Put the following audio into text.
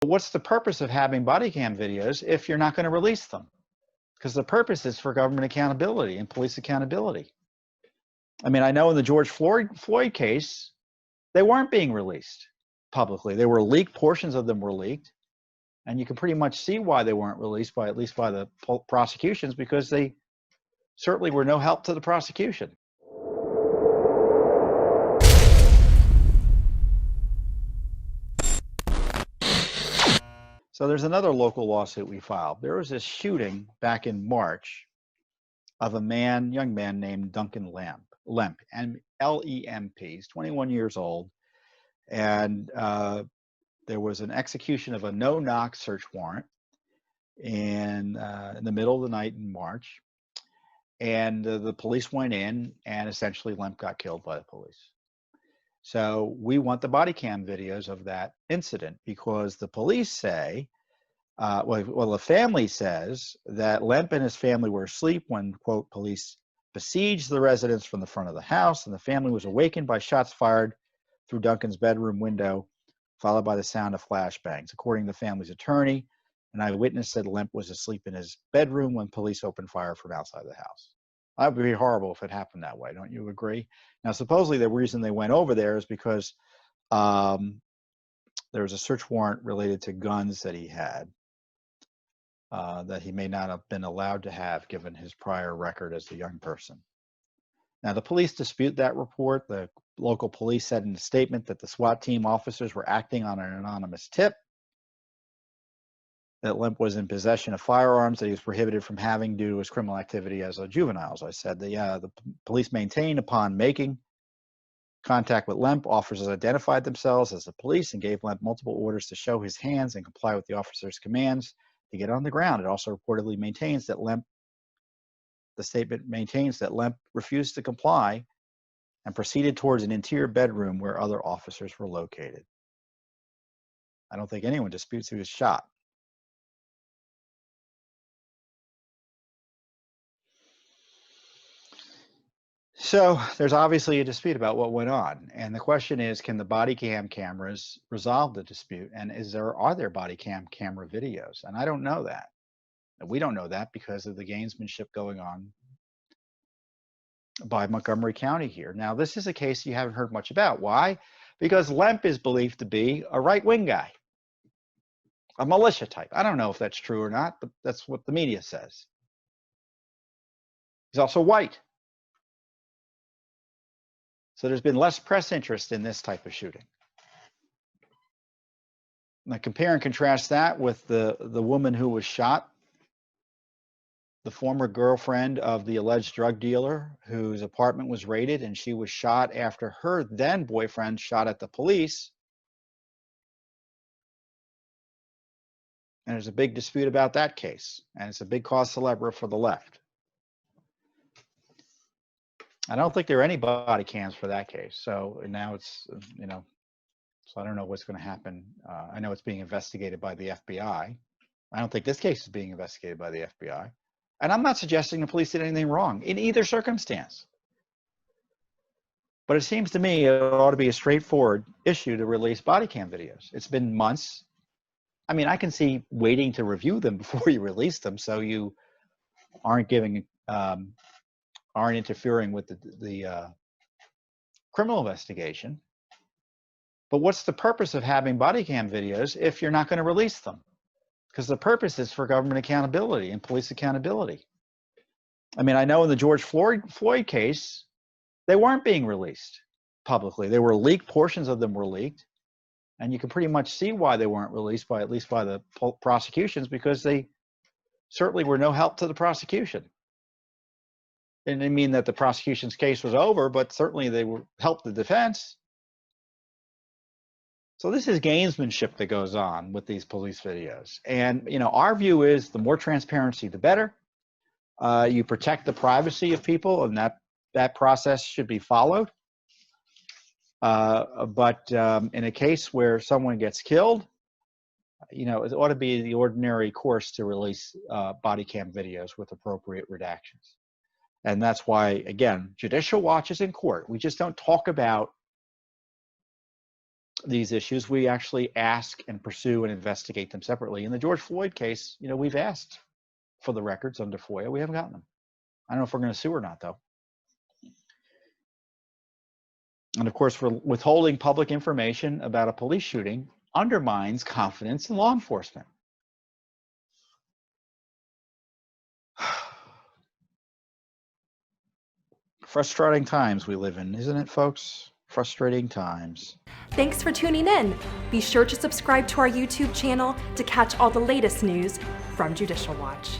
What's the purpose of having body cam videos if you're not going to release them? Because the purpose is for government accountability and police accountability. I mean, I know in the George Floyd case, they weren't being released publicly. They were leaked. Portions of them were leaked. And you can pretty much see why they weren't released, by at least by the prosecutions, because they certainly were no help to the prosecution. So there's another local lawsuit we filed. There was this shooting back in March of a young man named Duncan Lemp, and L-E-M-P. He's 21 years old, and there was an execution of a no-knock search warrant in the middle of the night in March, and the police went in, and essentially Lemp got killed by the police. So we want the body cam videos of that incident because the police say, the family says that Lemp and his family were asleep when, quote, police besieged the residence from the front of the house, and the family was awakened by shots fired through Duncan's bedroom window, followed by the sound of flashbangs. According to the family's attorney, an eyewitness said Lemp was asleep in his bedroom when police opened fire from outside the house. That would be horrible if it happened that way. Don't you agree? Now, supposedly the reason they went over there is because there was a search warrant related to guns that he had that he may not have been allowed to have given his prior record as a young person. Now, the police dispute that report. The local police said in a statement that the SWAT team officers were acting on an anonymous tip that Lemp was in possession of firearms that he was prohibited from having due to his criminal activity as a juvenile. As I said, the police maintained upon making contact with Lemp, officers identified themselves as the police and gave Lemp multiple orders to show his hands and comply with the officer's commands to get on the ground. It also reportedly maintains that the statement maintains that Lemp refused to comply and proceeded towards an interior bedroom where other officers were located. I don't think anyone disputes he was shot. So there's obviously a dispute about what went on. And the question is, can the body cam cameras resolve the dispute? And are there body camera videos? And I don't know that. We don't know that because of the Gainsmanship going on by Montgomery County here. Now, this is a case you haven't heard much about. Why? Because Lemp is believed to be a right-wing guy, a militia type. I don't know if that's true or not, but that's what the media says. He's also white. So there's been less press interest in this type of shooting. Now compare and contrast that with the woman who was shot, the former girlfriend of the alleged drug dealer whose apartment was raided, and she was shot after her then boyfriend shot at the police. And there's a big dispute about that case, and it's a big cause célèbre for the left. I don't think there are any body cams for that case. So now it's, so I don't know what's going to happen. I know it's being investigated by the FBI. I don't think this case is being investigated by the FBI. And I'm not suggesting the police did anything wrong in either circumstance. But it seems to me it ought to be a straightforward issue to release body cam videos. It's been months. I mean, I can see waiting to review them before you release them so you aren't interfering with the criminal investigation. But what's the purpose of having body cam videos if you're not going to release them? Because the purpose is for government accountability and police accountability. I mean, I know in the George Floyd case, they weren't being released publicly. They were leaked. Portions of them were leaked. And you can pretty much see why they weren't released, by at least by the prosecutions, because they certainly were no help to the prosecution. It didn't mean that the prosecution's case was over, but certainly they helped the defense. So this is gamesmanship that goes on with these police videos. And, our view is the more transparency, the better. You protect the privacy of people, and that process should be followed. But in a case where someone gets killed, it ought to be the ordinary course to release body cam videos with appropriate redactions. And that's why, again, Judicial Watch is in court. We just don't talk about these issues, we actually ask and pursue and investigate them separately. In the George Floyd case, we've asked for the records under FOIA. We haven't gotten them. I don't know if we're going to sue or not, though. And of course, withholding public information about a police shooting undermines confidence in law enforcement. Frustrating times we live in, isn't it, folks? Frustrating times. Thanks for tuning in. Be sure to subscribe to our YouTube channel to catch all the latest news from Judicial Watch.